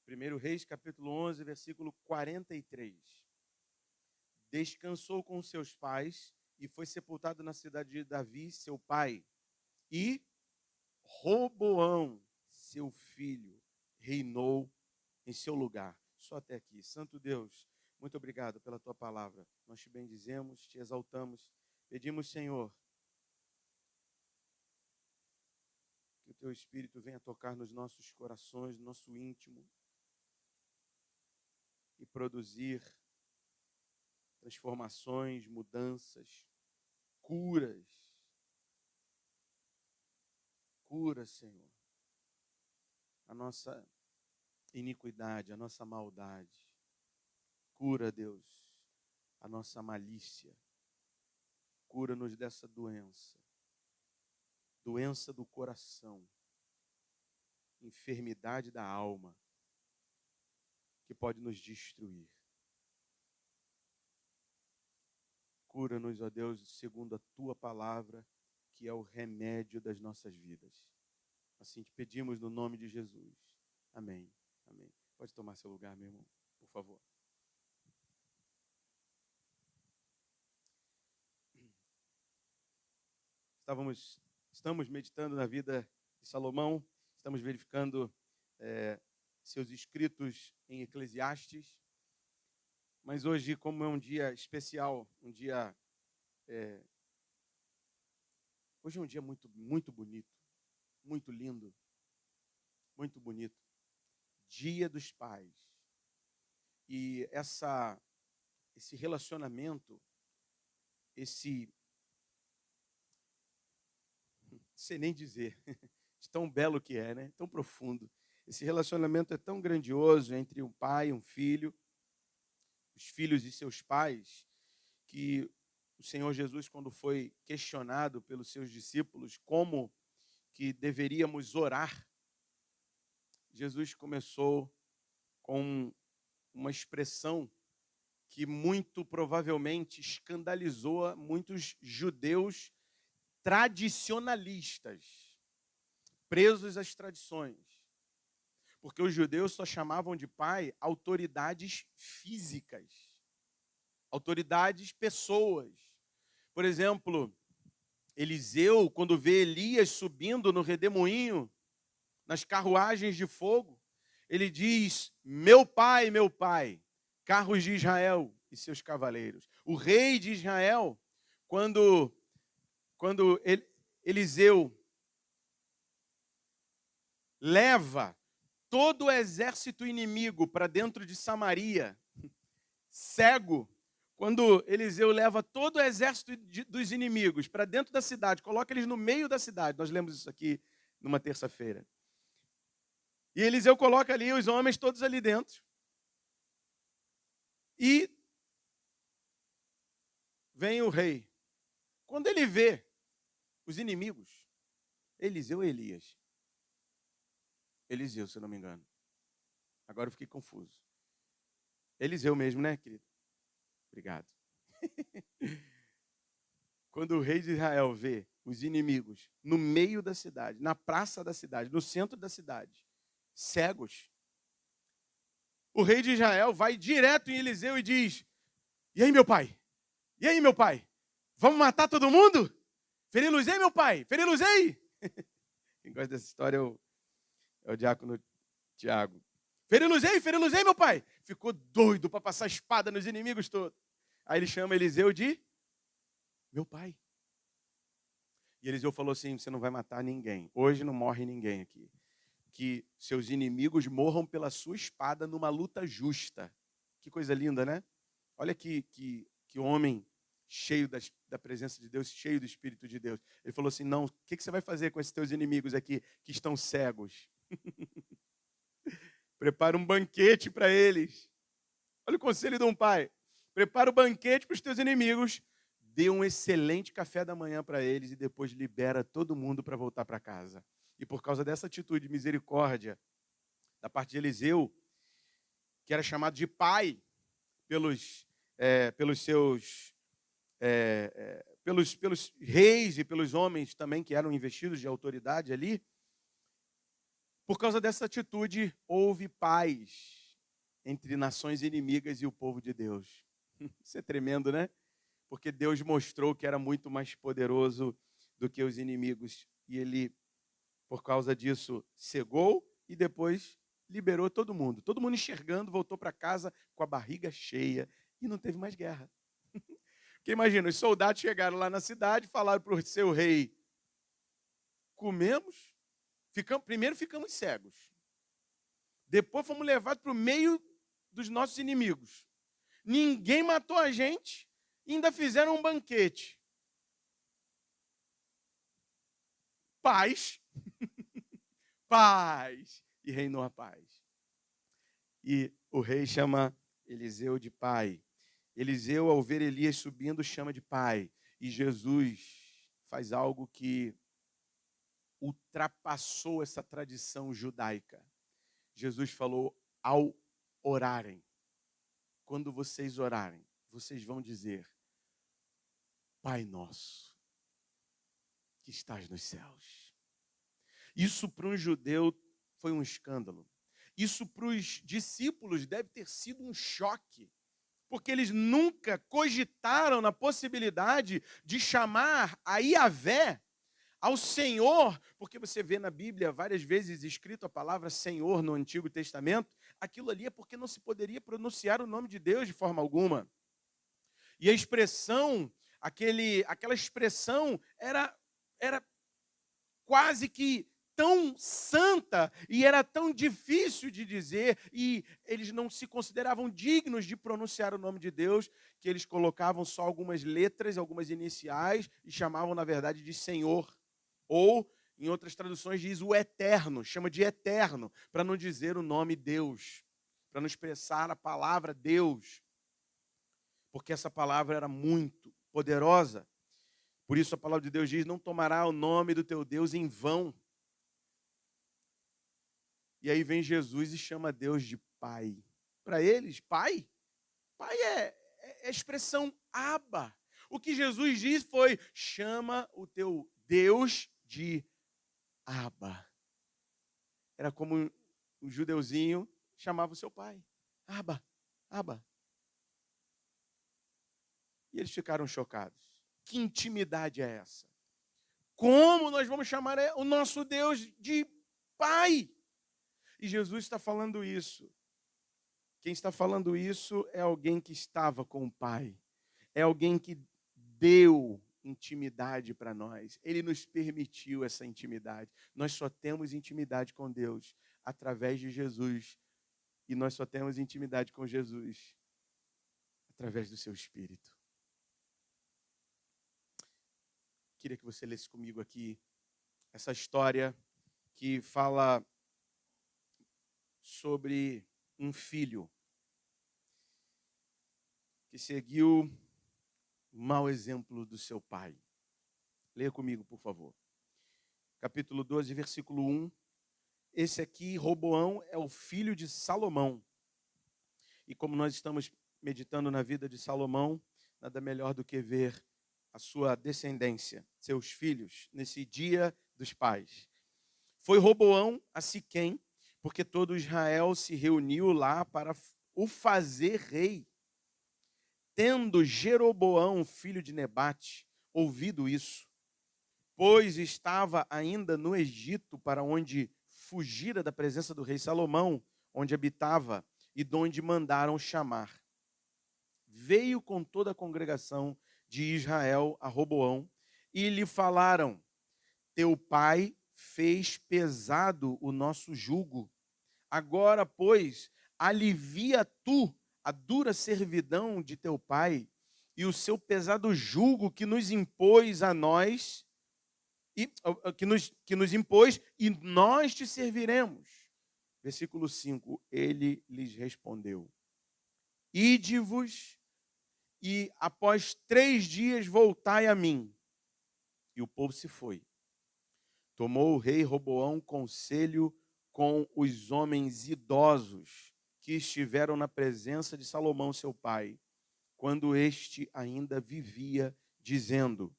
1 Reis, capítulo 11, versículo 43. Descansou com seus pais e foi sepultado na cidade de Davi, seu pai. E Roboão, seu filho, reinou em seu lugar. Só até aqui. Santo Deus, muito obrigado pela tua palavra. Nós te bendizemos, te exaltamos. Pedimos, Senhor, que o teu Espírito venha tocar nos nossos corações, no nosso íntimo, e produzir transformações, mudanças, curas. Cura, Senhor, a nossa iniquidade, a nossa maldade. Cura, Deus, a nossa malícia. Cura-nos dessa doença. Doença do coração. Enfermidade da alma, que pode nos destruir. Cura-nos, ó Deus, segundo a tua palavra, que é o remédio das nossas vidas. Assim te pedimos no nome de Jesus. Amém. Amém. Pode tomar seu lugar, meu irmão, por favor. Estamos meditando na vida de Salomão, estamos verificando seus escritos em Eclesiastes, mas hoje, como é um dia especial, hoje é um dia muito, muito bonito, muito lindo, muito bonito, Dia dos Pais. E esse relacionamento, sei nem dizer, de tão belo que é, né? Tão profundo. Esse relacionamento é tão grandioso entre um pai e um filho, os filhos e seus pais, que o Senhor Jesus, quando foi questionado pelos seus discípulos como que deveríamos orar, Jesus começou com uma expressão que muito provavelmente escandalizou muitos judeus tradicionalistas, presos às tradições. Porque os judeus só chamavam de pai autoridades físicas, autoridades pessoas. Por exemplo, Eliseu, quando vê Elias subindo no redemoinho, nas carruagens de fogo, ele diz: meu pai, carros de Israel e seus cavaleiros. O rei de Israel, quando Eliseu leva todo o exército inimigo para dentro de Samaria, cego, quando Eliseu leva todo o exército dos inimigos para dentro da cidade, coloca eles no meio da cidade, nós lemos isso aqui numa terça-feira, e Eliseu coloca ali os homens todos ali dentro, e vem o rei. Quando ele vê os inimigos, Eliseu ou Elias? Eliseu, se eu não me engano. Agora eu fiquei confuso. Eliseu mesmo, né, querido? Obrigado. Quando o rei de Israel vê os inimigos no meio da cidade, na praça da cidade, no centro da cidade, cegos, o rei de Israel vai direto em Eliseu e diz: e aí, meu pai? E aí, meu pai? Vamos matar todo mundo? Ferir-los-ei, meu pai? Ferir-los-ei? Quem gosta dessa história é o diácono Tiago. Ferir-los-ei, meu pai? Ficou doido para passar espada nos inimigos todos. Aí ele chama Eliseu de meu pai. E Eliseu falou assim: você não vai matar ninguém. Hoje não morre ninguém aqui. Que seus inimigos morram pela sua espada numa luta justa. Que coisa linda, né? Olha que homem cheio da presença de Deus, cheio do Espírito de Deus. Ele falou assim: não, o que você vai fazer com esses teus inimigos aqui que estão cegos? Prepara um banquete para eles. Olha o conselho de um pai. Prepara o banquete para os teus inimigos, dê um excelente café da manhã para eles e depois libera todo mundo para voltar para casa. E por causa dessa atitude de misericórdia da parte de Eliseu, que era chamado de pai pelos reis e pelos homens também que eram investidos de autoridade ali, Por causa dessa atitude, houve paz entre nações inimigas e o povo de Deus. Isso é tremendo, né? Porque Deus mostrou que era muito mais poderoso do que os inimigos. E ele, por causa disso, cegou e depois liberou todo mundo. Todo mundo enxergando, voltou para casa com a barriga cheia e não teve mais guerra. Porque imagina, os soldados chegaram lá na cidade, falaram para o seu rei: comemos, primeiro ficamos cegos. Depois fomos levados para o meio dos nossos inimigos. Ninguém matou a gente, ainda fizeram um banquete. Paz. Paz. E reinou a paz. E o rei chama Eliseu de pai. Eliseu, ao ver Elias subindo, chama de pai. E Jesus faz algo que ultrapassou essa tradição judaica. Jesus falou: ao orarem, quando vocês orarem, vocês vão dizer: Pai nosso, que estás nos céus. Isso para um judeu foi um escândalo. Isso para os discípulos deve ter sido um choque, porque eles nunca cogitaram na possibilidade de chamar a Yahvé, ao Senhor, porque você vê na Bíblia várias vezes escrito a palavra Senhor no Antigo Testamento. Aquilo ali é porque não se poderia pronunciar o nome de Deus de forma alguma. E a expressão, aquela expressão era quase que tão santa e era tão difícil de dizer, e eles não se consideravam dignos de pronunciar o nome de Deus, que eles colocavam só algumas letras, algumas iniciais, e chamavam, na verdade, de Senhor. Ou, em outras traduções, diz o eterno, chama de eterno, para não dizer o nome Deus, para não expressar a palavra Deus, porque essa palavra era muito poderosa. Por isso a palavra de Deus diz: não tomará o nome do teu Deus em vão. E aí vem Jesus e chama Deus de Pai. Para eles, Pai é a expressão Abba. O que Jesus diz foi: chama o teu Deus de Abba. Era como um judeuzinho chamava o seu pai. Abba, Abba. E eles ficaram chocados. Que intimidade é essa? Como nós vamos chamar o nosso Deus de Pai? E Jesus está falando isso. Quem está falando isso é alguém que estava com o Pai. É alguém que deu intimidade para nós. Ele nos permitiu essa intimidade. Nós só temos intimidade com Deus através de Jesus. E nós só temos intimidade com Jesus através do seu Espírito. Queria que você lesse comigo aqui essa história que fala sobre um filho que seguiu o mau exemplo do seu pai. Leia comigo, por favor. Capítulo 12, versículo 1. Esse aqui, Roboão, é o filho de Salomão. E como nós estamos meditando na vida de Salomão, nada melhor do que ver a sua descendência, seus filhos, nesse dia dos pais. Foi Roboão a Siquém, porque todo Israel se reuniu lá para o fazer rei. Tendo Jeroboão, filho de Nebate, ouvido isso, pois estava ainda no Egito, para onde fugira da presença do rei Salomão, onde habitava e de onde mandaram chamar. Veio com toda a congregação de Israel a Roboão e lhe falaram: teu pai fez pesado o nosso jugo. Agora, pois, alivia tu a dura servidão de teu pai e o seu pesado jugo que nos impôs a nós, que nos impôs, e nós te serviremos. Versículo 5, ele lhes respondeu: ide-vos e após 3 dias voltai a mim. E o povo se foi. Tomou o rei Roboão conselho com os homens idosos que estiveram na presença de Salomão, seu pai, quando este ainda vivia, dizendo: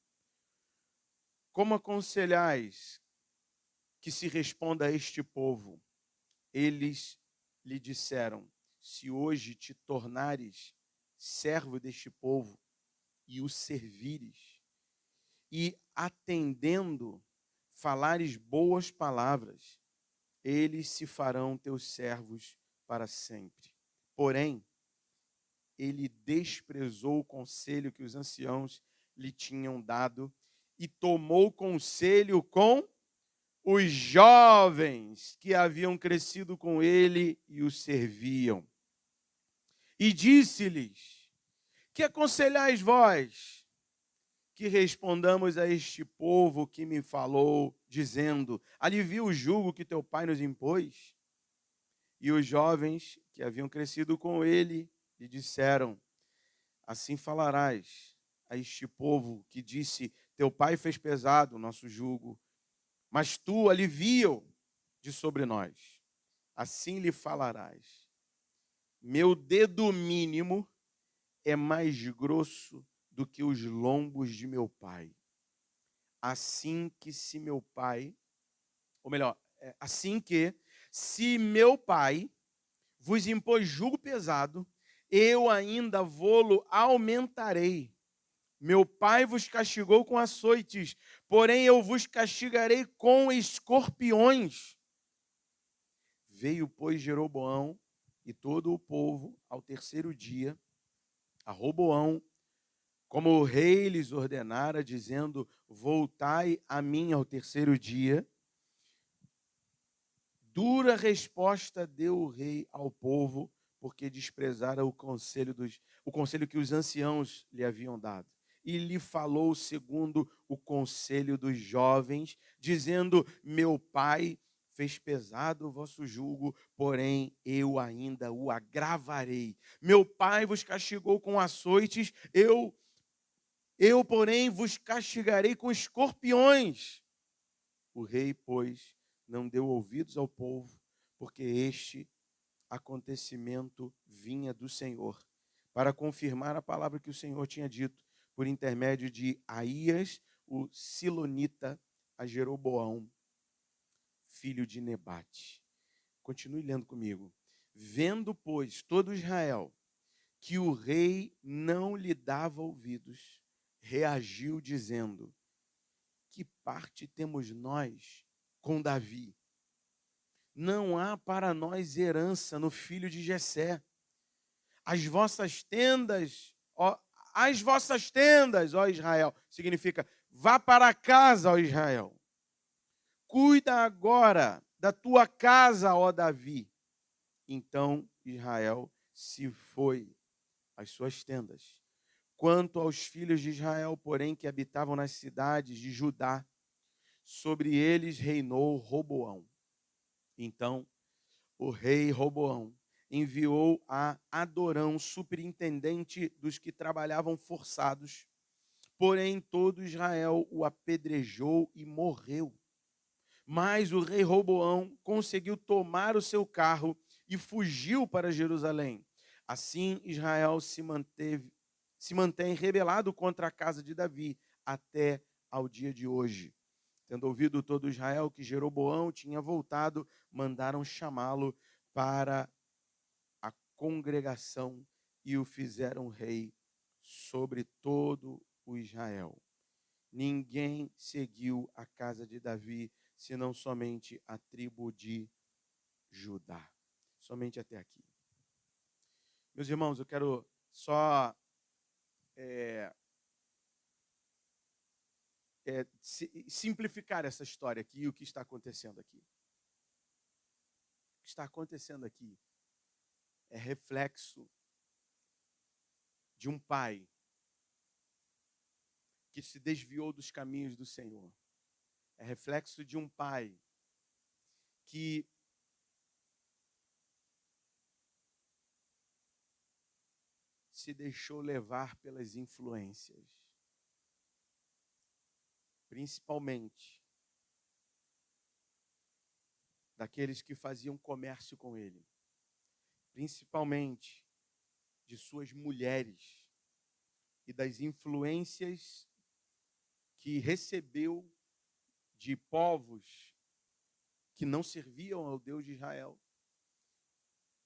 como aconselhais que se responda a este povo. Eles lhe disseram: se hoje te tornares servo deste povo e o servires, e atendendo falares boas palavras, eles se farão teus servos para sempre. Porém, ele desprezou o conselho que os anciãos lhe tinham dado e tomou conselho com os jovens que haviam crescido com ele e o serviam. E disse-lhes: que aconselhais vós? Que respondamos a este povo que me falou, dizendo: alivia o jugo que teu pai nos impôs? E os jovens que haviam crescido com ele lhe disseram: assim falarás a este povo que disse: teu pai fez pesado o nosso jugo, mas tu alivia-o de sobre nós. Assim lhe falarás: meu dedo mínimo é mais grosso do que os lombos de meu pai. Assim que se meu pai, ou melhor, assim que se meu pai vos impôs jugo pesado, eu ainda vô-lo aumentarei. Meu pai vos castigou com açoites, porém eu vos castigarei com escorpiões. Veio, pois, Jeroboão e todo o povo ao terceiro dia a Roboão, como o rei lhes ordenara, dizendo: voltai a mim ao terceiro dia. Dura resposta deu o rei ao povo, porque desprezara o conselho que os anciãos lhe haviam dado. E lhe falou segundo o conselho dos jovens, dizendo: meu pai fez pesado o vosso jugo, porém eu ainda o agravarei. Meu pai vos castigou com açoites, eu, porém, vos castigarei com escorpiões. O rei, pois, não deu ouvidos ao povo, porque este acontecimento vinha do Senhor, para confirmar a palavra que o Senhor tinha dito, por intermédio de Aías, o silonita, a Jeroboão, filho de Nebate. Continue lendo comigo. Vendo, pois, todo Israel que o rei não lhe dava ouvidos, reagiu dizendo: que parte temos nós com Davi? Não há para nós herança no filho de Jessé. As vossas tendas, ó Israel, significa vá para casa, ó Israel. Cuida agora da tua casa, ó Davi. Então Israel se foi às suas tendas. Quanto aos filhos de Israel, porém, que habitavam nas cidades de Judá, sobre eles reinou Roboão. Então, o rei Roboão enviou a Adorão, superintendente dos que trabalhavam forçados, porém todo Israel o apedrejou e morreu. Mas o rei Roboão conseguiu tomar o seu carro e fugiu para Jerusalém. Assim, Israel se mantém rebelado contra a casa de Davi até ao dia de hoje. Tendo ouvido todo Israel que Jeroboão tinha voltado, mandaram chamá-lo para a congregação e o fizeram rei sobre todo o Israel. Ninguém seguiu a casa de Davi, senão somente a tribo de Judá. Somente até aqui. Meus irmãos, eu quero só simplificar essa história aqui e o que está acontecendo aqui. O que está acontecendo aqui é reflexo de um pai que se desviou dos caminhos do Senhor. É reflexo de um pai que se deixou levar pelas influências, principalmente daqueles que faziam comércio com ele, principalmente de suas mulheres e das influências que recebeu de povos que não serviam ao Deus de Israel.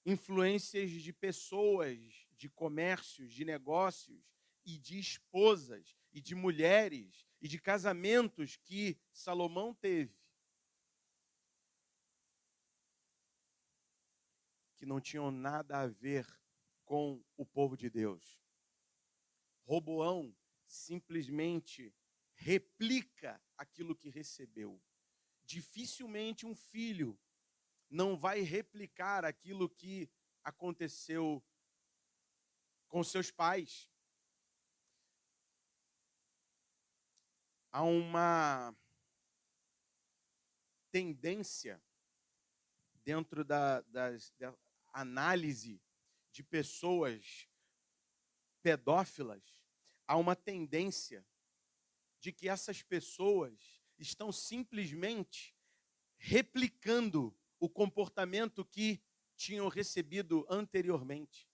Influências de pessoas, de comércios, de negócios e de esposas e de mulheres e de casamentos que Salomão teve, que não tinham nada a ver com o povo de Deus. Roboão simplesmente replica aquilo que recebeu. Dificilmente um filho não vai replicar aquilo que aconteceu com seus pais. Há uma tendência dentro da análise de pessoas pedófilas, há uma tendência de que essas pessoas estão simplesmente replicando o comportamento que tinham recebido anteriormente.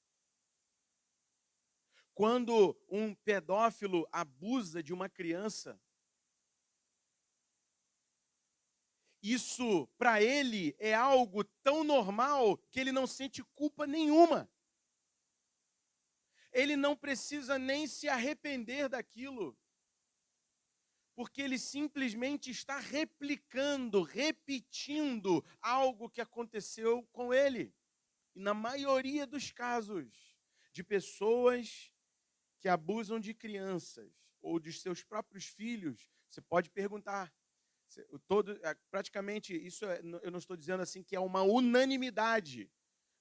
Quando um pedófilo abusa de uma criança, isso para ele é algo tão normal que ele não sente culpa nenhuma. Ele não precisa nem se arrepender daquilo, porque ele simplesmente está replicando, repetindo algo que aconteceu com ele. E na maioria dos casos de pessoas que abusam de crianças ou de seus próprios filhos, você pode perguntar, praticamente, isso eu não estou dizendo assim que é uma unanimidade,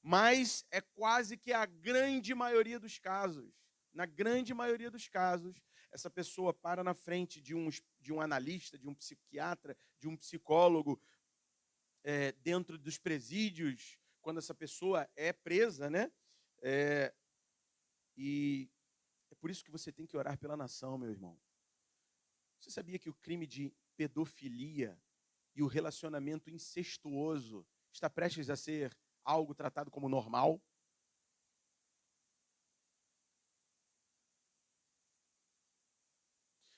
mas é quase que a grande maioria dos casos. Na grande maioria dos casos, essa pessoa para na frente de um analista, de um psiquiatra, de um psicólogo, dentro dos presídios, quando essa pessoa é presa, né? E é por isso que você tem que orar pela nação, meu irmão. Você sabia que o crime de pedofilia e o relacionamento incestuoso está prestes a ser algo tratado como normal?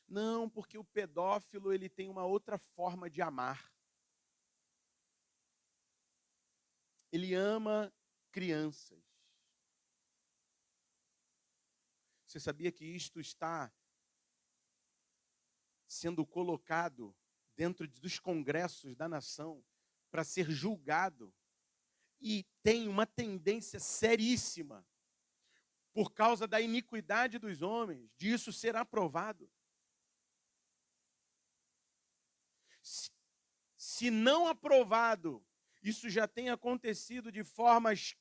Não, porque o pedófilo ele tem uma outra forma de amar. Ele ama crianças. Você sabia que isto está sendo colocado dentro dos congressos da nação para ser julgado? E tem uma tendência seríssima, por causa da iniquidade dos homens, disso ser aprovado. Se não aprovado, isso já tem acontecido de formas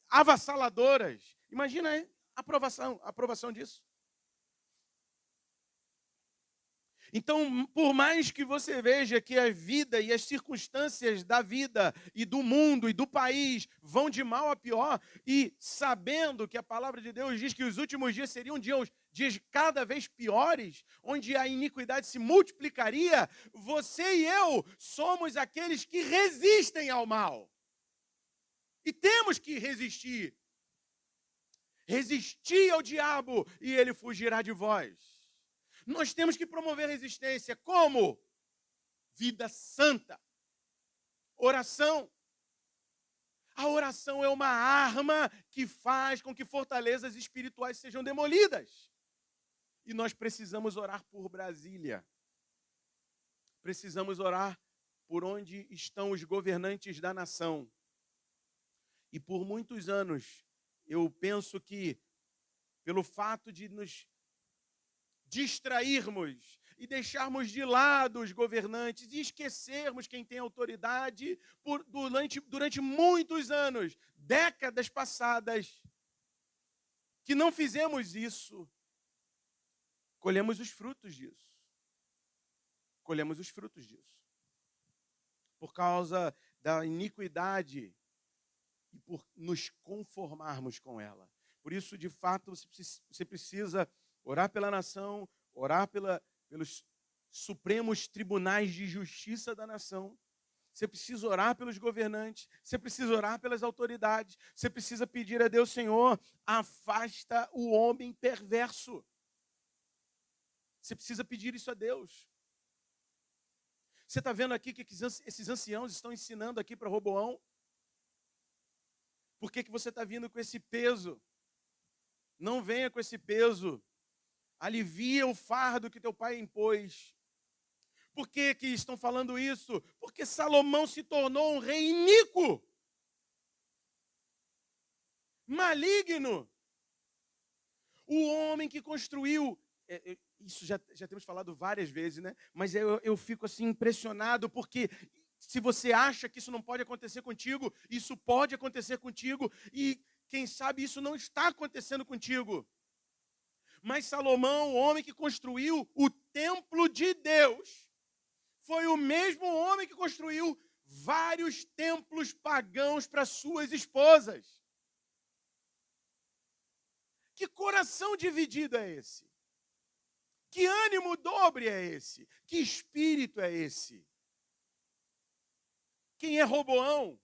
avassaladoras. Imagina a aprovação disso. Então, por mais que você veja que a vida e as circunstâncias da vida e do mundo e do país vão de mal a pior, e sabendo que a palavra de Deus diz que os últimos dias seriam dias cada vez piores, onde a iniquidade se multiplicaria, você e eu somos aqueles que resistem ao mal. E temos que resistir. Resistir ao diabo e ele fugirá de vós. Nós temos que promover resistência. Como? Vida santa. Oração. A oração é uma arma que faz com que fortalezas espirituais sejam demolidas. E nós precisamos orar por Brasília. Precisamos orar por onde estão os governantes da nação. E por muitos anos, eu penso que, pelo fato de nos distrairmos e deixarmos de lado os governantes e esquecermos quem tem autoridade durante muitos anos, décadas passadas, que não fizemos isso, colhemos os frutos disso. Colhemos os frutos disso. Por causa da iniquidade e por nos conformarmos com ela. Por isso, de fato, você precisa orar pela nação, orar pelos supremos tribunais de justiça da nação. Você precisa orar pelos governantes, você precisa orar pelas autoridades, você precisa pedir a Deus, Senhor, afasta o homem perverso. Você precisa pedir isso a Deus. Você está vendo aqui que esses anciãos estão ensinando aqui para Roboão? Por que você está vindo com esse peso? Não venha com esse peso. Alivia o fardo que teu pai impôs. Por que estão falando isso? Porque Salomão se tornou um rei iníquo, maligno. O homem que construiu, isso já temos falado várias vezes, né? Mas eu fico assim impressionado, porque se você acha que isso não pode acontecer contigo, isso pode acontecer contigo, e quem sabe isso não está acontecendo contigo. Mas Salomão, o homem que construiu o templo de Deus, foi o mesmo homem que construiu vários templos pagãos para suas esposas. Que coração dividido é esse? Que ânimo dobre é esse? Que espírito é esse? Quem é Roboão?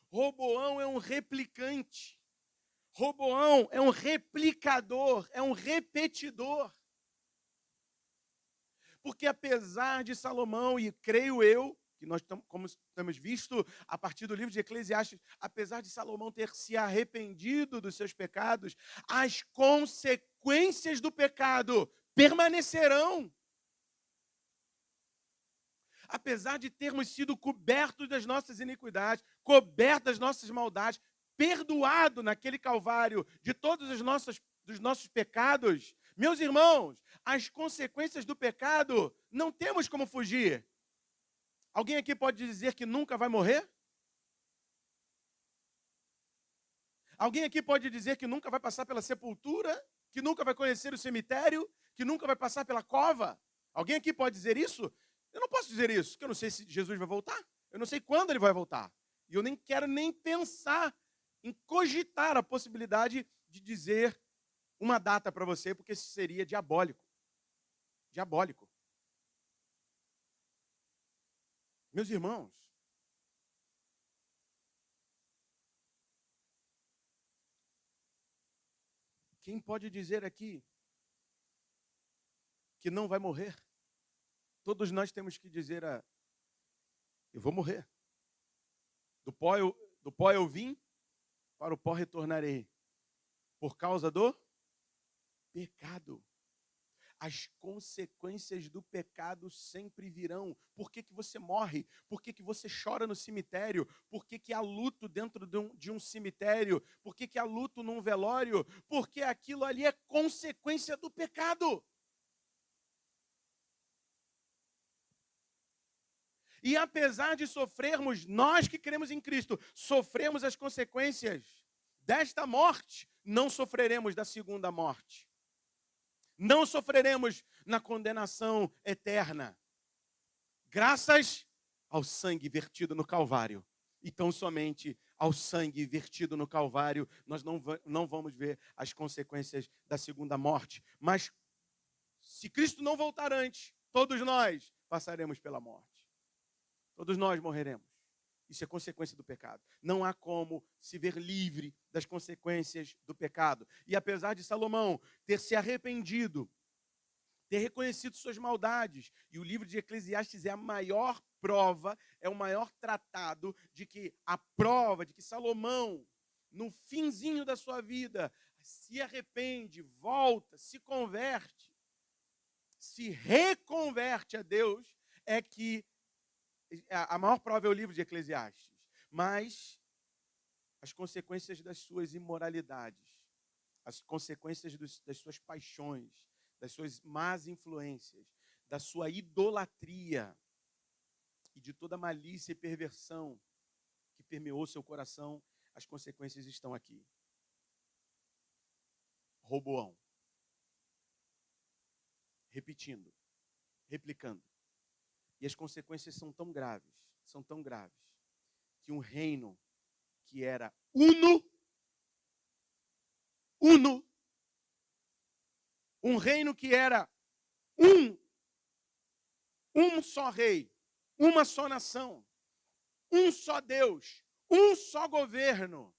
Roboão é um replicante. Roboão é um replicador, é um repetidor. Porque apesar de Salomão, e creio eu, que nós como temos visto a partir do livro de Eclesiastes, apesar de Salomão ter se arrependido dos seus pecados, as consequências do pecado permanecerão. Apesar de termos sido cobertos das nossas iniquidades, cobertos das nossas maldades, perdoado naquele Calvário de todos dos nossos pecados, meus irmãos, as consequências do pecado não temos como fugir. Alguém aqui pode dizer que nunca vai morrer? Alguém aqui pode dizer que nunca vai passar pela sepultura? Que nunca vai conhecer o cemitério? Que nunca vai passar pela cova? Alguém aqui pode dizer isso? Eu não posso dizer isso, porque eu não sei se Jesus vai voltar. Eu não sei quando ele vai voltar. E eu nem quero nem pensar em cogitar a possibilidade de dizer uma data para você, porque isso seria diabólico. Diabólico. Meus irmãos, quem pode dizer aqui que não vai morrer? Todos nós temos que dizer eu vou morrer. Do pó eu vim, para o pó retornarei. Por causa do pecado. As consequências do pecado sempre virão. Por que você morre? Por que você chora no cemitério? Por que há luto dentro de um cemitério? Por que há luto num velório? Porque aquilo ali é consequência do pecado. E apesar de sofrermos, nós que cremos em Cristo, sofremos as consequências desta morte, não sofreremos da segunda morte. Não sofreremos na condenação eterna. Graças ao sangue vertido no Calvário. E tão somente ao sangue vertido no Calvário, nós não vamos ver as consequências da segunda morte. Mas, se Cristo não voltar antes, todos nós passaremos pela morte. Todos nós morreremos. Isso é consequência do pecado. Não há como se ver livre das consequências do pecado. E apesar de Salomão ter se arrependido, ter reconhecido suas maldades, e o livro de Eclesiastes é a maior prova, é o maior tratado de que a prova de que Salomão, no finzinho da sua vida, se arrepende, volta, se converte, se reconverte a Deus, é que a maior prova é o livro de Eclesiastes. Mas as consequências das suas imoralidades, as consequências das suas paixões, das suas más influências, da sua idolatria e de toda malícia e perversão que permeou seu coração, as consequências estão aqui. Roboão. Repetindo, replicando. E as consequências são tão graves, que um reino que era uno, um reino que era um só rei, uma só nação, um só Deus, um só governo,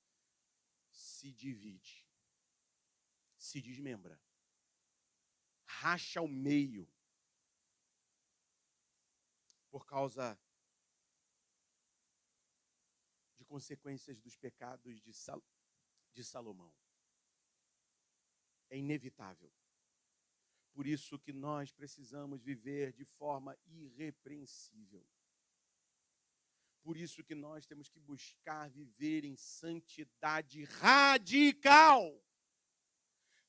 se divide, se desmembra, racha ao meio. por causa de consequências dos pecados de Salomão. É inevitável. Por isso que nós precisamos viver de forma irrepreensível. Por isso que nós temos que buscar viver em santidade radical.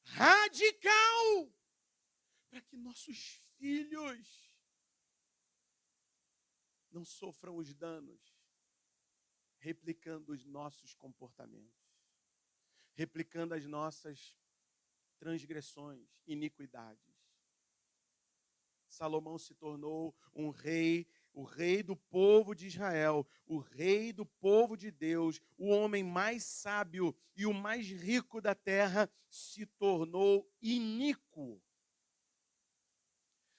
Radical! Para que nossos filhos não sofram os danos, replicando os nossos comportamentos, replicando as nossas transgressões, iniquidades. Salomão se tornou um rei, o rei do povo de Israel, o rei do povo de Deus, o homem mais sábio e o mais rico da terra, se tornou iníquo.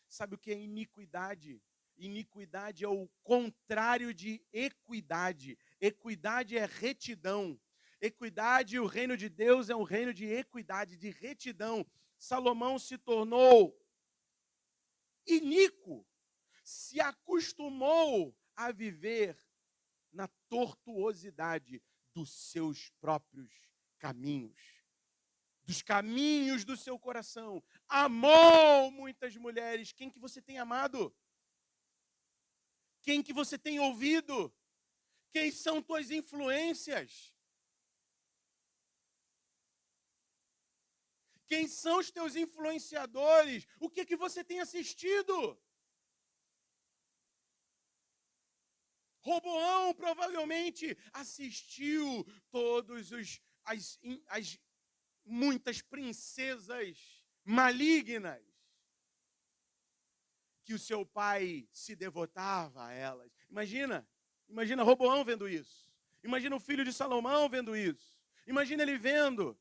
Sabe o que é iniquidade? Iniquidade é o contrário de equidade. Equidade é retidão. Equidade, o reino de Deus é um reino de equidade, de retidão. Salomão se tornou iníquo, se acostumou a viver na tortuosidade dos seus próprios caminhos, dos caminhos do seu coração. Amou muitas mulheres. Quem que você tem amado? Quem que você tem ouvido? Quem são tuas influências? Quem são os teus influenciadores? O que você tem assistido? Roboão provavelmente assistiu todos as muitas princesas malignas que o seu pai se devotava a elas. Imagina Roboão vendo isso. Imagina o filho de Salomão vendo isso. Imagina ele vendo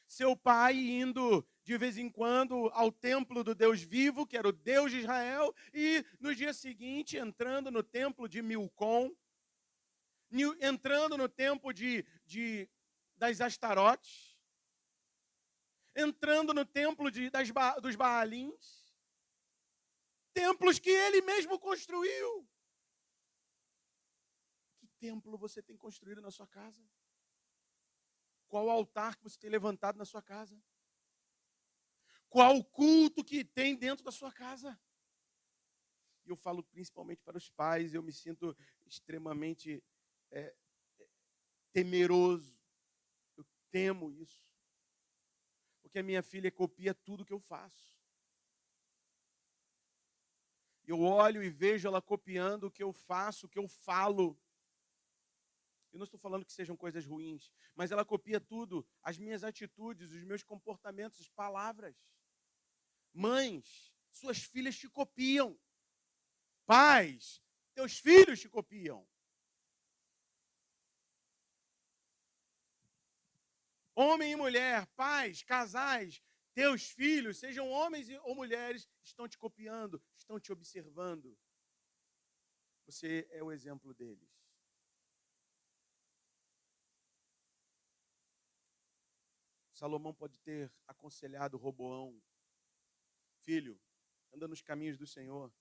seu pai indo de vez em quando ao templo do Deus vivo, que era o Deus de Israel, e no dia seguinte entrando no templo de Milcom, entrando no templo das Astarotes, entrando no templo dos Baalins, templos que ele mesmo construiu. Que templo você tem construído na sua casa? Qual altar que você tem levantado na sua casa? Qual culto que tem dentro da sua casa? E eu falo principalmente para os pais, eu me sinto extremamente temeroso. Eu temo isso. Porque a minha filha copia tudo que eu faço. Eu olho e vejo ela copiando o que eu faço, o que eu falo. Eu não estou falando que sejam coisas ruins, mas ela copia tudo, as minhas atitudes, os meus comportamentos, as palavras. Mães, suas filhas te copiam. Pais, teus filhos te copiam. Homem e mulher, pais, casais, teus filhos, sejam homens ou mulheres, estão te copiando, estão te observando. Você é o exemplo deles. Salomão pode ter aconselhado Roboão: filho, anda nos caminhos do Senhor,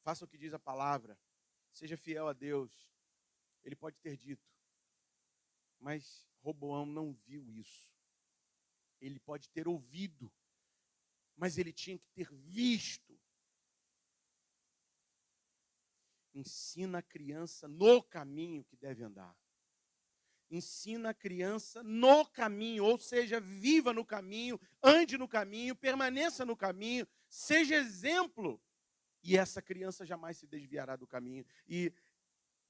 faça o que diz a palavra, seja fiel a Deus. Ele pode ter dito, mas Roboão não viu isso. Ele pode ter ouvido, mas ele tinha que ter visto. Ensina a criança no caminho que deve andar. Ensina a criança no caminho, ou seja, viva no caminho, ande no caminho, permaneça no caminho, seja exemplo. E essa criança jamais se desviará do caminho. E,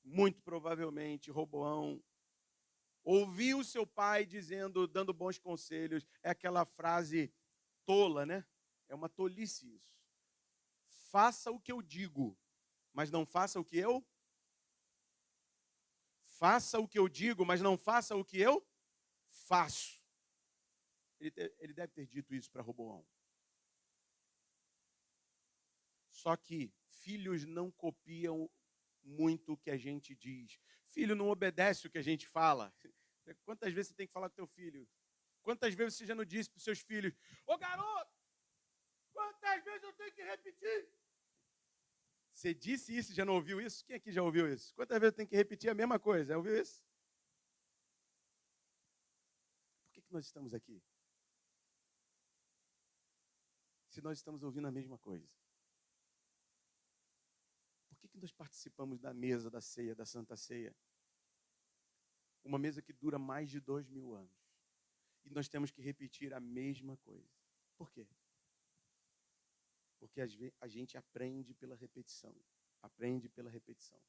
muito provavelmente, Roboão ouviu seu pai dando bons conselhos. É aquela frase tola, né? É uma tolice isso. Faça o que eu digo, mas não faça o que eu faça o que eu digo, mas não faça o que eu faço. Ele deve ter dito isso para Roboão. Só que filhos não copiam muito o que a gente diz. Filho não obedece o que a gente fala. Quantas vezes você tem que falar com teu filho? Quantas vezes você já não disse para os seus filhos: ô garoto, quantas vezes eu tenho que repetir? Você disse isso, já não ouviu isso? Quem aqui já ouviu isso? Quantas vezes tem que repetir a mesma coisa? Já ouviu isso? Por que nós estamos aqui? Se nós estamos ouvindo a mesma coisa. Por que nós participamos da mesa da ceia, da Santa Ceia? Uma mesa que dura mais de 2000 anos. E nós temos que repetir a mesma coisa. Por quê? Porque a gente aprende pela repetição. Aprende pela repetição.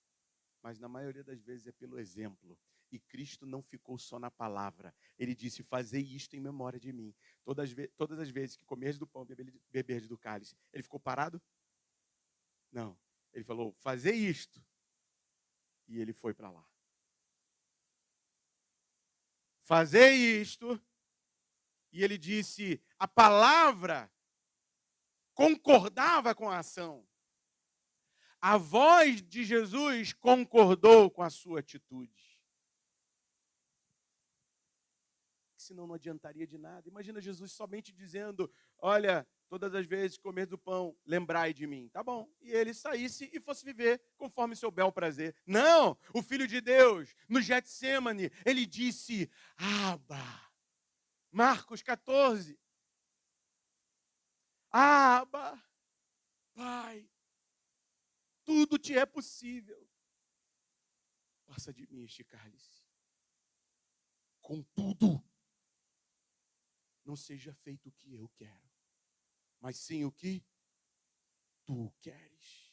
Mas na maioria das vezes é pelo exemplo. E Cristo não ficou só na palavra. Ele disse, fazei isto em memória de mim. Todas as vezes que comerdes do pão, beberdes do cálice. Ele ficou parado? Não. Ele falou, fazei isto. E ele foi para lá. Fazei isto. E ele disse, a palavra concordava com a ação. A voz de Jesus concordou com a sua atitude. Senão não adiantaria de nada. Imagina Jesus somente dizendo, olha, todas as vezes que comer do pão, lembrai de mim. Tá bom. E ele saísse e fosse viver conforme seu bel prazer. Não! O Filho de Deus, no Getsêmani, ele disse, Abba. Marcos 14. Abba, Pai, tudo te é possível. Passa de mim este cálice. Contudo, não seja feito o que eu quero, mas sim o que tu queres.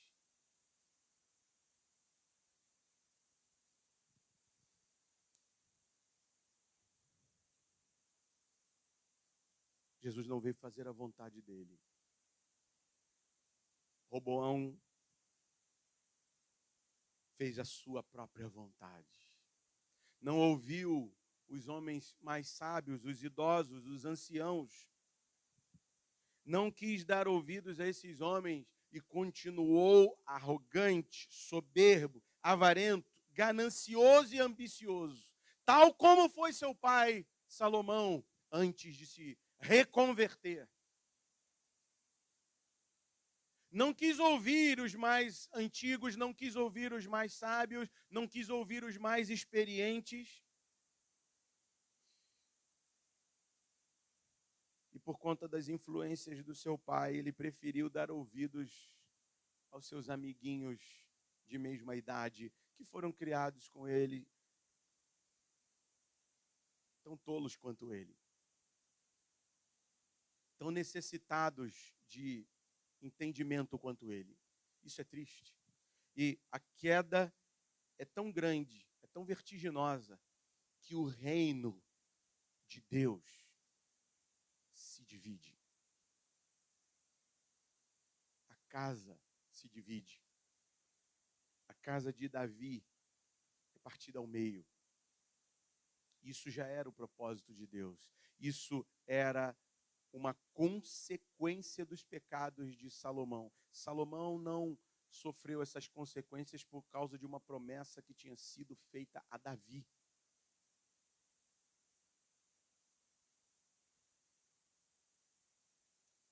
Jesus não veio fazer a vontade dele. Roboão fez a sua própria vontade. Não ouviu os homens mais sábios, os idosos, os anciãos. Não quis dar ouvidos a esses homens e continuou arrogante, soberbo, avarento, ganancioso e ambicioso, tal como foi seu pai Salomão antes de se reconverter. Não quis ouvir os mais antigos, não quis ouvir os mais sábios, não quis ouvir os mais experientes. E por conta das influências do seu pai, ele preferiu dar ouvidos aos seus amiguinhos de mesma idade, que foram criados com ele, tão tolos quanto ele, tão necessitados de entendimento quanto ele. Isso é triste. E a queda é tão grande, é tão vertiginosa, que o reino de Deus se divide. A casa se divide. A casa de Davi é partida ao meio. Isso já era o propósito de Deus. Isso era uma consequência dos pecados de Salomão. Salomão não sofreu essas consequências por causa de uma promessa que tinha sido feita a Davi.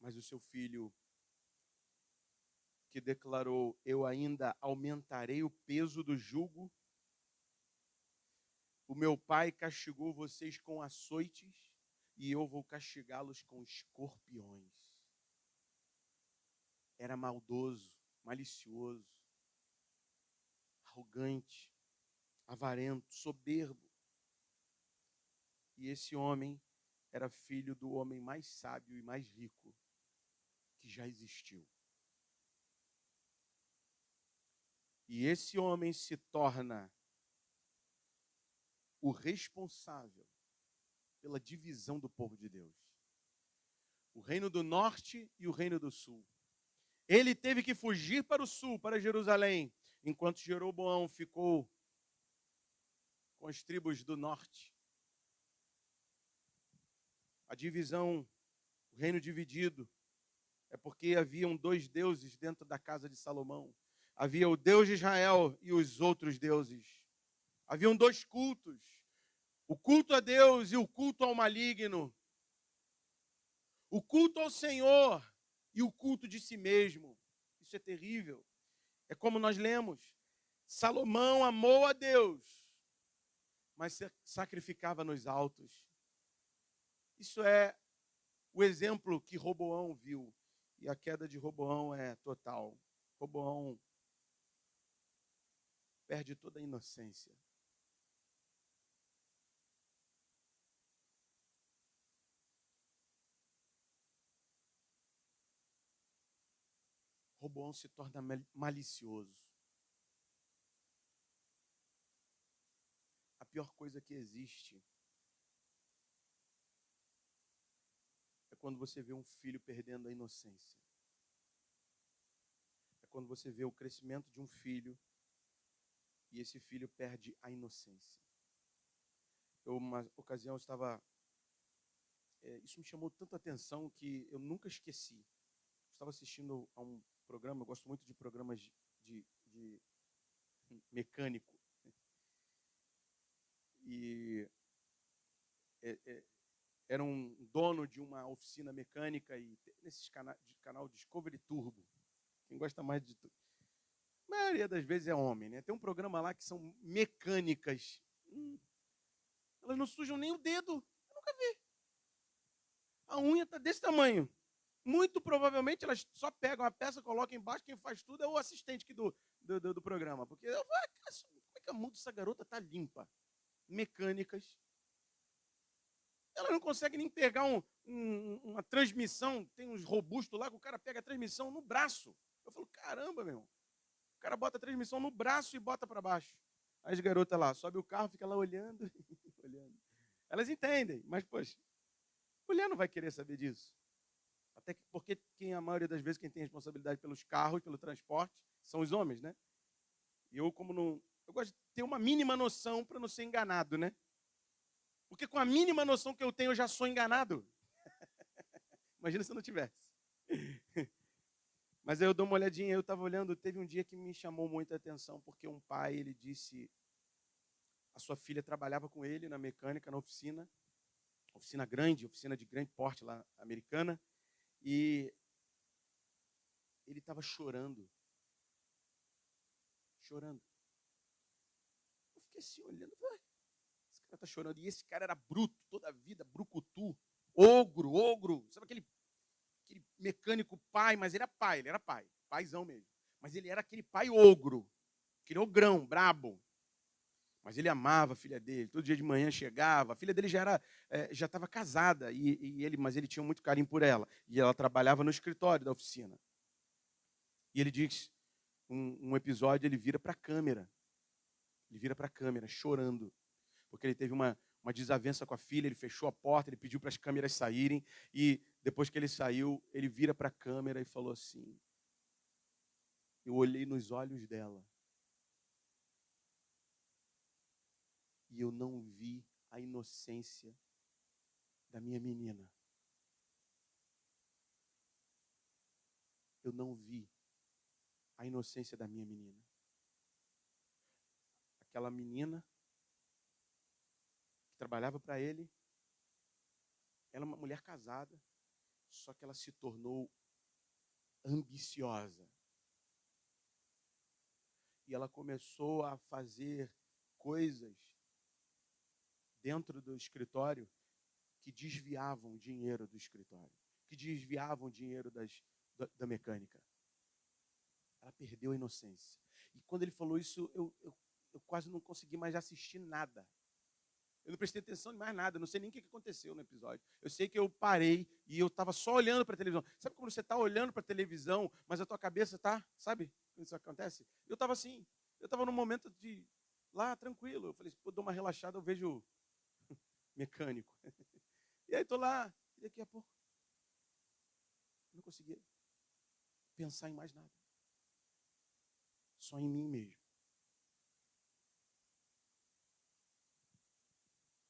Mas o seu filho, que declarou, eu ainda aumentarei o peso do jugo, o meu pai castigou vocês com açoites, e eu vou castigá-los com escorpiões. Era maldoso, malicioso, arrogante, avarento, soberbo. E esse homem era filho do homem mais sábio e mais rico que já existiu. E esse homem se torna o responsável pela divisão do povo de Deus. O reino do norte e o reino do sul. Ele teve que fugir para o sul, para Jerusalém, enquanto Jeroboão ficou com as tribos do norte. A divisão, o reino dividido, é porque haviam dois deuses dentro da casa de Salomão. Havia o Deus de Israel e os outros deuses. Haviam dois cultos. O culto a Deus e o culto ao maligno. O culto ao Senhor e o culto de si mesmo. Isso é terrível. É como nós lemos. Salomão amou a Deus, mas se sacrificava nos altos. Isso é o exemplo que Roboão viu. E a queda de Roboão é total. Roboão perde toda a inocência. Roboão se torna malicioso. A pior coisa que existe é quando você vê um filho perdendo a inocência. É quando você vê o crescimento de um filho e esse filho perde a inocência. Uma ocasião eu estava... isso me chamou tanta atenção que eu nunca esqueci. Eu estava assistindo a um programa, eu gosto muito de programas de mecânico. E era um dono de uma oficina mecânica e nesses canal Discovery Turbo. Quem gosta mais de... A maioria das vezes é homem, né? Tem um programa lá que são mecânicas. Elas não sujam nem o dedo. Eu nunca vi. A unha está desse tamanho. Muito provavelmente elas só pegam a peça, colocam embaixo, quem faz tudo é o assistente do programa. Porque eu vou, como é que a mão dessa garota está limpa? Mecânicas. Ela não consegue nem pegar uma transmissão, tem uns robustos lá que o cara pega a transmissão no braço. Eu falo, caramba, meu irmão. O cara bota a transmissão no braço e bota para baixo. Aí as garotas lá, sobe o carro, fica lá olhando, olhando. Elas entendem, mas, poxa, mulher não vai querer saber disso. Até porque a maioria das vezes quem tem responsabilidade pelos carros, pelo transporte, são os homens, né? E eu, como não... Eu gosto de ter uma mínima noção para não ser enganado, né? Porque com a mínima noção que eu tenho, eu já sou enganado. Imagina se eu não tivesse. Mas aí eu dou uma olhadinha, eu estava olhando, teve um dia que me chamou muita atenção, porque um pai, ele disse, a sua filha trabalhava com ele na mecânica, na oficina grande, oficina de grande porte lá, americana, e ele estava chorando. Chorando. Eu fiquei assim, olhando, esse cara está chorando. E esse cara era bruto, toda a vida, brucutu, ogro. Sabe aquele mecânico pai, mas ele era pai, paizão mesmo. Mas ele era aquele pai ogro, aquele ogrão, brabo. Mas ele amava a filha dele, todo dia de manhã chegava. A filha dele já estava casada, mas ele tinha muito carinho por ela. E ela trabalhava no escritório da oficina. E ele diz, um episódio, ele vira para a câmera. Ele vira para a câmera, chorando. Porque ele teve uma desavença com a filha, ele fechou a porta, ele pediu para as câmeras saírem. E depois que ele saiu, ele vira para a câmera e falou assim, eu olhei nos olhos dela. E eu não vi a inocência da minha menina. Eu não vi a inocência da minha menina. Aquela menina que trabalhava para ele, ela é uma mulher casada, só que ela se tornou ambiciosa. E ela começou a fazer coisas dentro do escritório que desviavam o dinheiro do escritório, que desviavam o dinheiro da mecânica. Ela perdeu a inocência. E quando ele falou isso, eu quase não consegui mais assistir nada. Eu não prestei atenção em mais nada, eu não sei nem o que aconteceu no episódio. Eu sei que eu parei e eu estava só olhando para a televisão. Sabe quando você está olhando para a televisão, mas a tua cabeça está, sabe? Quando isso acontece? Eu estava assim, eu estava num momento de lá, tranquilo. Eu falei, pô, dou uma relaxada, eu vejo mecânico. E aí estou lá, e daqui a pouco, eu não conseguia pensar em mais nada. Só em mim mesmo.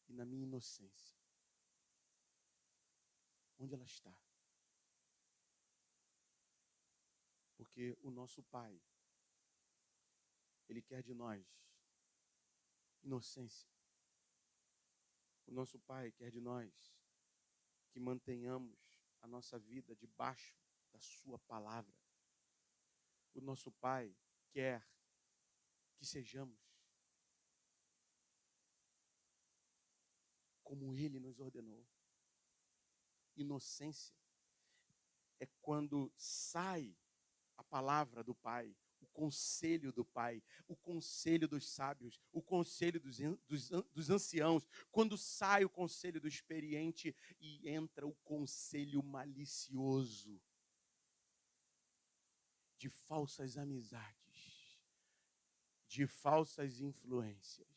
E na minha inocência. Onde ela está? Porque o nosso Pai, Ele quer de nós inocência. O nosso Pai quer de nós que mantenhamos a nossa vida debaixo da sua palavra. O nosso Pai quer que sejamos como Ele nos ordenou. Inocência é quando sai a palavra do Pai, o conselho do Pai, o conselho dos sábios, o conselho dos anciãos, quando sai o conselho do experiente e entra o conselho malicioso de falsas amizades, de falsas influências.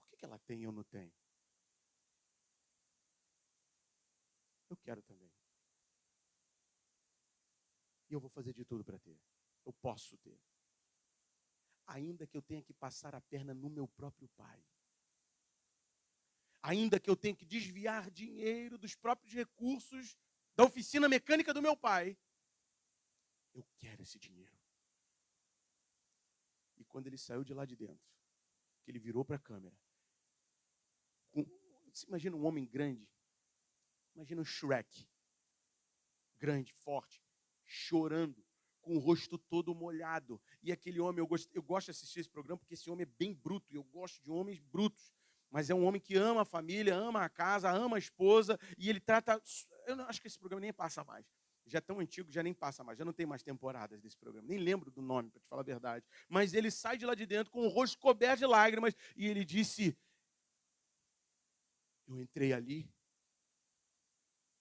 Por que ela tem e eu não tenho? Eu quero também. E eu vou fazer de tudo para ter. Eu posso ter. Ainda que eu tenha que passar a perna no meu próprio pai. Ainda que eu tenha que desviar dinheiro dos próprios recursos da oficina mecânica do meu pai. Eu quero esse dinheiro. E quando ele saiu de lá de dentro, que ele virou para a câmera. Você imagina um homem grande? Imagina um Shrek. Grande, forte, chorando, com o rosto todo molhado. E aquele homem, eu gosto de assistir esse programa porque esse homem é bem bruto. E eu gosto de homens brutos. Mas é um homem que ama a família, ama a casa, ama a esposa. E ele trata... Eu acho que esse programa nem passa mais. Já é tão antigo, já nem passa mais. Já não tem mais temporadas desse programa. Nem lembro do nome, para te falar a verdade. Mas ele sai de lá de dentro com o rosto coberto de lágrimas. E ele disse... Eu entrei ali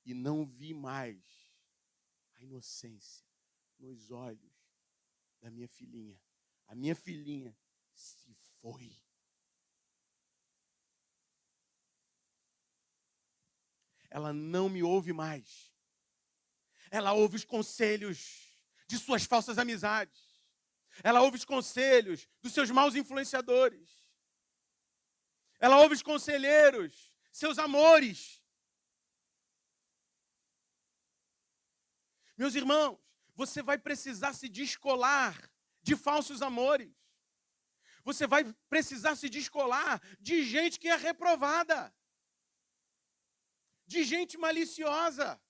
e não vi mais a inocência nos olhos da minha filhinha. A minha filhinha se foi. Ela não me ouve mais. Ela ouve os conselhos de suas falsas amizades. Ela ouve os conselhos dos seus maus influenciadores. Ela ouve os conselheiros, seus amores. Meus irmãos, você vai precisar se descolar de falsos amores. Você vai precisar se descolar de gente que é reprovada. De gente maliciosa.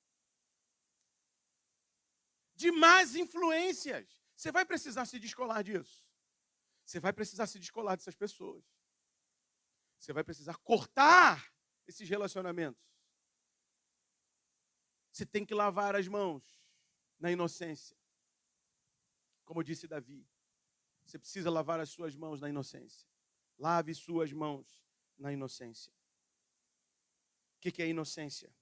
De más influências. Você vai precisar se descolar disso. Você vai precisar se descolar dessas pessoas. Você vai precisar cortar esses relacionamentos. Você tem que lavar as mãos na inocência. Como disse Davi, você precisa lavar as suas mãos na inocência. Lave suas mãos na inocência. O que é inocência?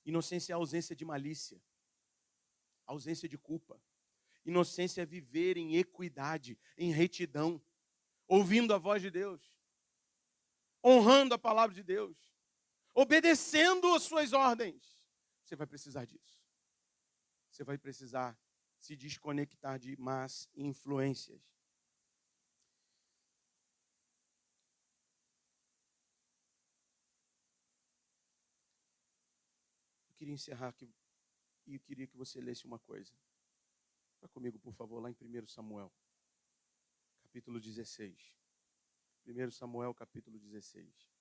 Inocência é a ausência de malícia, ausência de culpa. Inocência é viver em equidade, em retidão, ouvindo a voz de Deus, honrando a palavra de Deus, obedecendo as suas ordens. Você vai precisar disso. Você vai precisar se desconectar de más influências. Eu queria encerrar aqui e eu queria que você lesse uma coisa. Vá comigo, por favor, lá em 1 Samuel, capítulo 16. 1 Samuel, capítulo 16.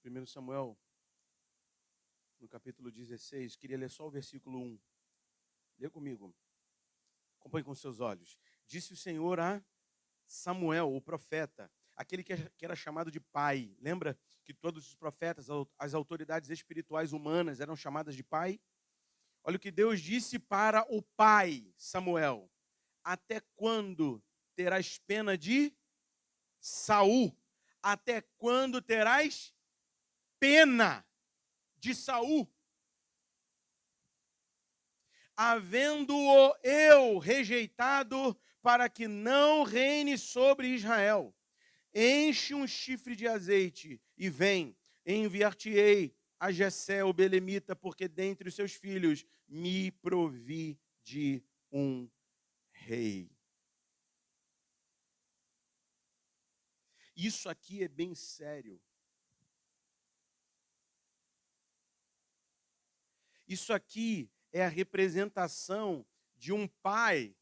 Primeiro Samuel, no capítulo 16, queria ler só o versículo 1. Lê comigo. Acompanhe com seus olhos. Disse o Senhor a Samuel, o profeta, aquele que era chamado de pai. Lembra que todos os profetas, as autoridades espirituais humanas eram chamadas de pai? Olha o que Deus disse para o pai, Samuel. Até quando terás pena de Saul? Até quando terás pena de Saul? Havendo-o eu rejeitado para que não reine sobre Israel. Enche um chifre de azeite e vem, enviar-te-ei a Jessé, o belemita, porque dentre os seus filhos me provi de um rei. Isso aqui é bem sério. Isso aqui é a representação de um pai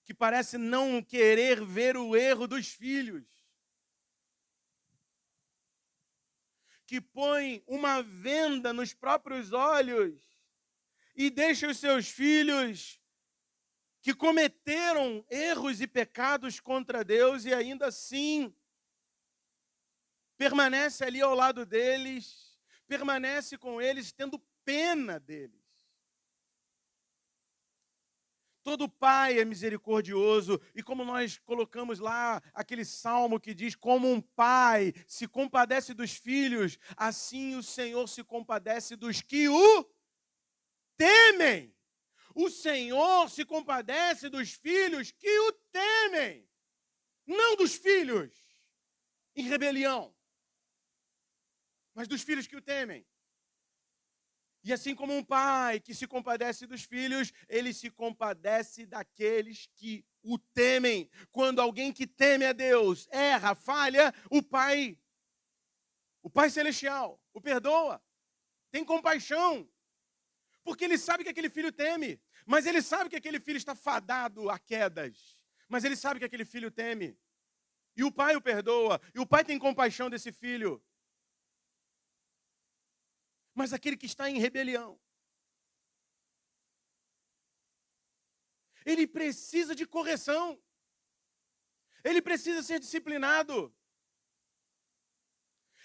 que parece não querer ver o erro dos filhos, que põe uma venda nos próprios olhos e deixa os seus filhos que cometeram erros e pecados contra Deus e ainda assim permanece ali ao lado deles, permanece com eles, tendo pena deles. Todo pai é misericordioso, e como nós colocamos lá aquele salmo que diz, como um pai se compadece dos filhos, assim o Senhor se compadece dos que o temem. O Senhor se compadece dos filhos que o temem, não dos filhos em rebelião, mas dos filhos que o temem. E assim como um pai que se compadece dos filhos, ele se compadece daqueles que o temem. Quando alguém que teme a Deus erra, falha, o Pai Celestial o perdoa, tem compaixão, porque ele sabe que aquele filho teme, mas ele sabe que aquele filho está fadado a quedas, mas ele sabe que aquele filho teme. E o pai o perdoa, e o pai tem compaixão desse filho. Mas aquele que está em rebelião, ele precisa de correção. Ele precisa ser disciplinado.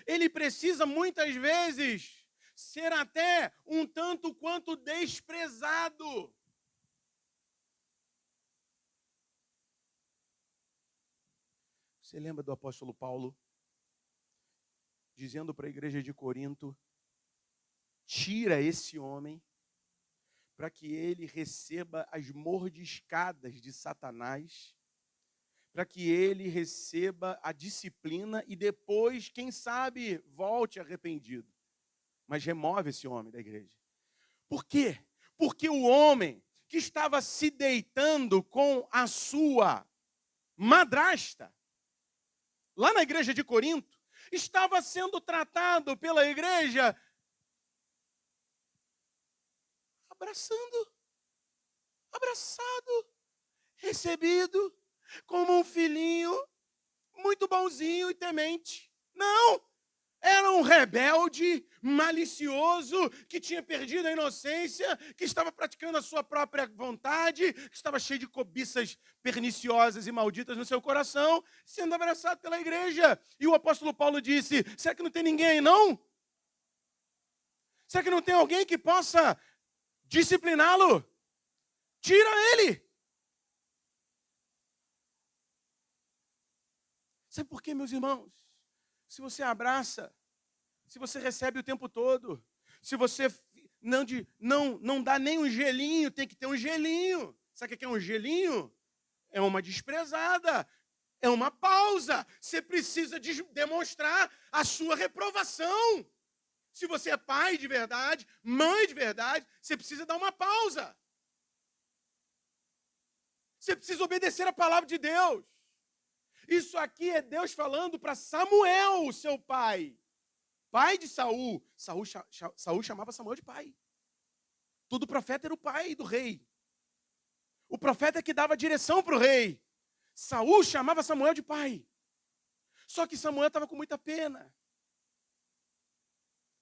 Ele precisa, muitas vezes, ser até um tanto quanto desprezado. Você lembra do apóstolo Paulo dizendo para a igreja de Corinto: tira esse homem para que ele receba as mordiscadas de Satanás, para que ele receba a disciplina e depois, quem sabe, volte arrependido. Mas remove esse homem da igreja. Por quê? Porque o homem que estava se deitando com a sua madrasta, lá na igreja de Corinto, estava sendo tratado pela igreja abraçado, recebido como um filhinho muito bonzinho e temente. Não! Era um rebelde, malicioso, que tinha perdido a inocência, que estava praticando a sua própria vontade, que estava cheio de cobiças perniciosas e malditas no seu coração, sendo abraçado pela igreja. E o apóstolo Paulo disse: será que não tem ninguém aí, não? Será que não tem alguém que possa discipliná-lo? Tira ele! Sabe por quê, meus irmãos? Se você abraça, se você recebe o tempo todo, se você não dá nem um gelinho, tem que ter um gelinho. Sabe o que é um gelinho? É uma desprezada, é uma pausa. Você precisa demonstrar a sua reprovação. Se você é pai de verdade, mãe de verdade, você precisa dar uma pausa. Você precisa obedecer a palavra de Deus. Isso aqui é Deus falando para Samuel, o seu pai. Pai de Saul. Saul chamava Samuel de pai. Todo profeta era o pai do rei. O profeta é que dava direção para o rei. Saul chamava Samuel de pai. Só que Samuel estava com muita pena.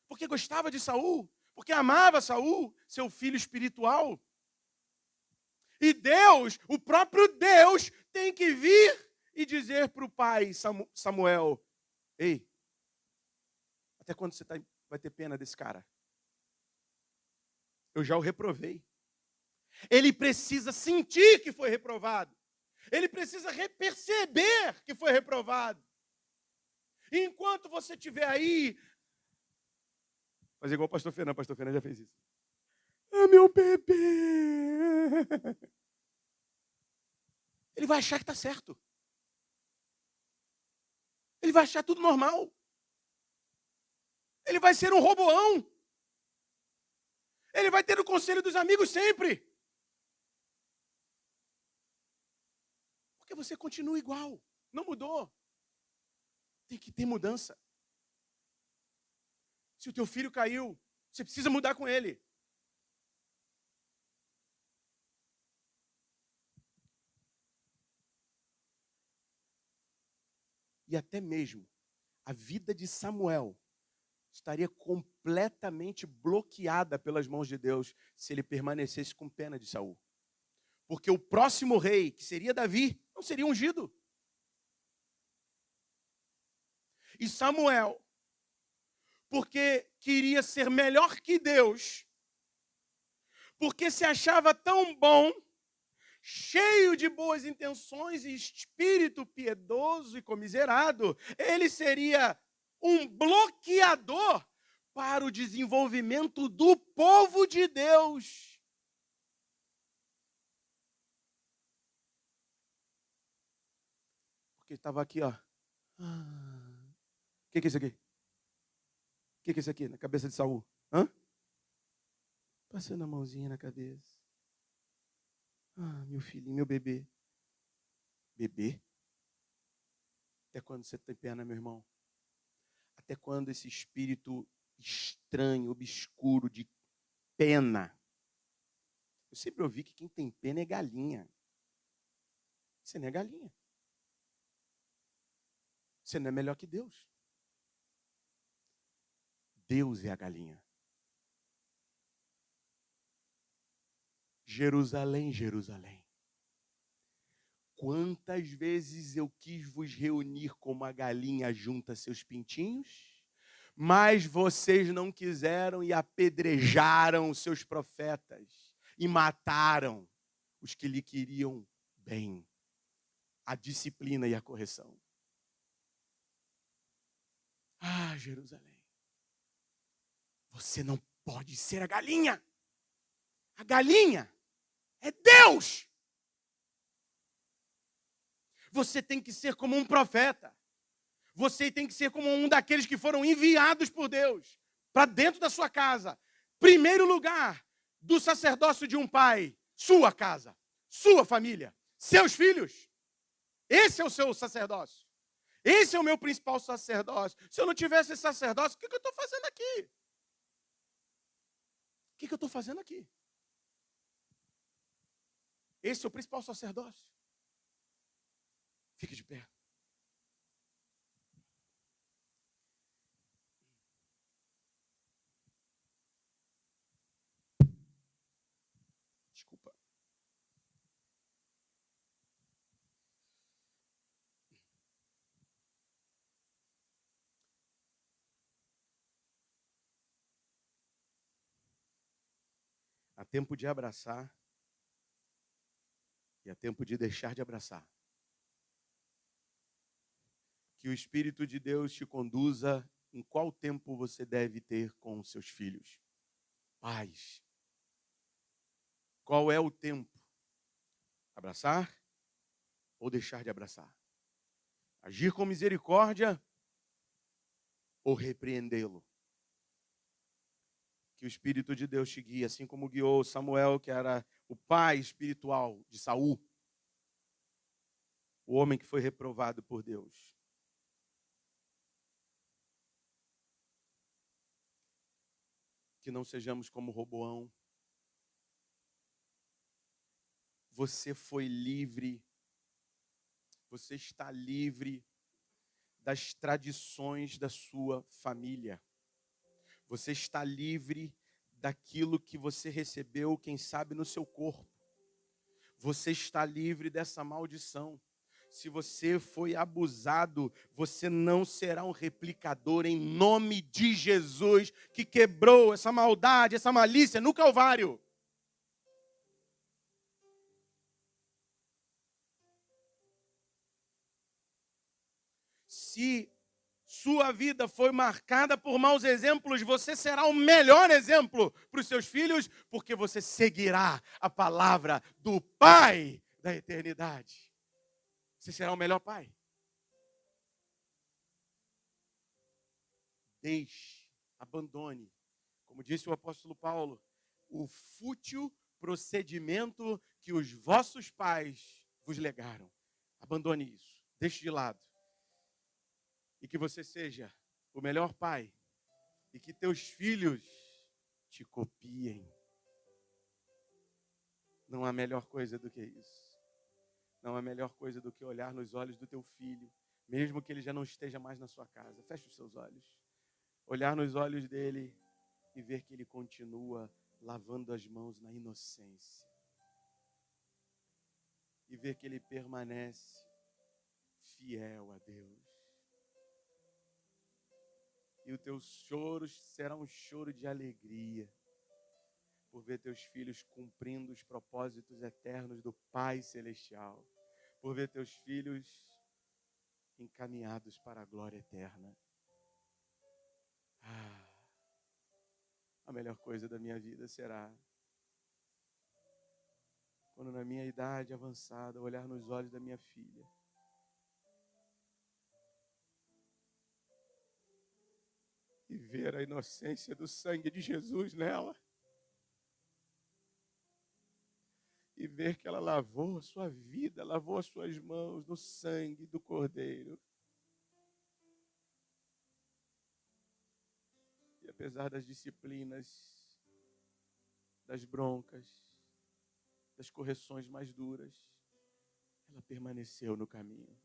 Porque gostava de Saul. Porque amava Saul, seu filho espiritual. E Deus, o próprio Deus, tem que vir e dizer para o pai Samuel: ei, até quando você vai ter pena desse cara? Eu já o reprovei. Ele precisa sentir que foi reprovado. Ele precisa perceber que foi reprovado. E enquanto você estiver aí, fazer igual o pastor Fernando já fez isso. Ah, meu bebê! Ele vai achar que está certo. Ele vai achar tudo normal. Ele vai ser um Roboão. Ele vai ter o conselho dos amigos sempre. Porque você continua igual, não mudou. Tem que ter mudança. Se o teu filho caiu, você precisa mudar com ele. E até mesmo a vida de Samuel estaria completamente bloqueada pelas mãos de Deus se ele permanecesse com pena de Saul. Porque o próximo rei, que seria Davi, não seria ungido. E Samuel, porque queria ser melhor que Deus, porque se achava tão bom, cheio de boas intenções e espírito piedoso e comiserado, ele seria um bloqueador para o desenvolvimento do povo de Deus. Porque estava aqui, ó. O que é isso aqui? O que é isso aqui na cabeça de Saul? Hã? Passando a mãozinha na cabeça. Ah, meu filhinho, meu bebê. Bebê? Até quando você tem pena, meu irmão? Até quando esse espírito estranho, obscuro de pena? Eu sempre ouvi que quem tem pena é galinha. Você não é galinha. Você não é melhor que Deus. Deus é a galinha. Jerusalém, Jerusalém. Quantas vezes eu quis vos reunir como a galinha junta seus pintinhos, mas vocês não quiseram e apedrejaram os seus profetas e mataram os que lhe queriam bem, a disciplina e a correção. Ah, Jerusalém, você não pode ser a galinha. A galinha é Deus. Você tem que ser como um profeta. Você tem que ser como um daqueles que foram enviados por Deus para dentro da sua casa. Primeiro lugar do sacerdócio de um pai, sua casa, sua família, seus filhos. Esse é o seu sacerdócio. Esse é o meu principal sacerdócio. Se eu não tivesse esse sacerdócio, o que eu estou fazendo aqui? O que eu estou fazendo aqui? Esse é o principal sacerdócio. Fique de pé. Desculpa. Há tempo de abraçar e há tempo de deixar de abraçar. Que o Espírito de Deus te conduza em qual tempo você deve ter com os seus filhos. Pais. Qual é o tempo? Abraçar ou deixar de abraçar? Agir com misericórdia ou repreendê-lo? Que o Espírito de Deus te guie, assim como guiou Samuel, que era o pai espiritual de Saul, o homem que foi reprovado por Deus. Que não sejamos como Roboão. Você foi livre, você está livre das tradições da sua família. Você está livre daquilo que você recebeu, quem sabe, no seu corpo. Você está livre dessa maldição. Se você foi abusado, você não será um replicador em nome de Jesus, que quebrou essa maldade, essa malícia no Calvário. Se sua vida foi marcada por maus exemplos, você será o melhor exemplo para os seus filhos, porque você seguirá a palavra do Pai da eternidade. Você será o melhor pai. Deixe, abandone. Como disse o apóstolo Paulo, o fútil procedimento que os vossos pais vos legaram. Abandone isso, deixe de lado. E que você seja o melhor pai. E que teus filhos te copiem. Não há melhor coisa do que isso. Não há melhor coisa do que olhar nos olhos do teu filho, mesmo que ele já não esteja mais na sua casa. Feche os seus olhos. Olhar nos olhos dele e ver que ele continua lavando as mãos na inocência. E ver que ele permanece fiel a Deus. E o teu choro será um choro de alegria, por ver teus filhos cumprindo os propósitos eternos do Pai Celestial, por ver teus filhos encaminhados para a glória eterna. A melhor coisa da minha vida será quando na minha idade avançada olhar nos olhos da minha filha e ver a inocência do sangue de Jesus nela. E ver que ela lavou a sua vida, lavou as suas mãos no sangue do Cordeiro. E apesar das disciplinas, das broncas, das correções mais duras, ela permaneceu no caminho.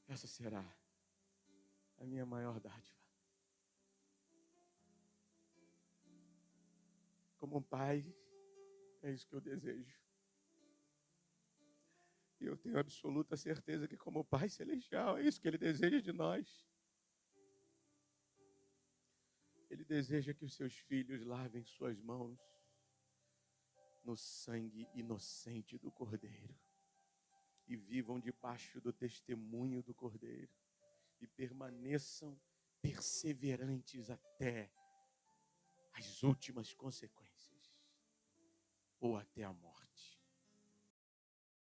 Essa será a minha maior dádiva. Como um pai, é isso que eu desejo. E eu tenho absoluta certeza que como Pai Celestial, é isso que Ele deseja de nós. Ele deseja que os seus filhos lavem suas mãos no sangue inocente do Cordeiro e vivam debaixo do testemunho do Cordeiro e permaneçam perseverantes até as últimas consequências ou até a morte.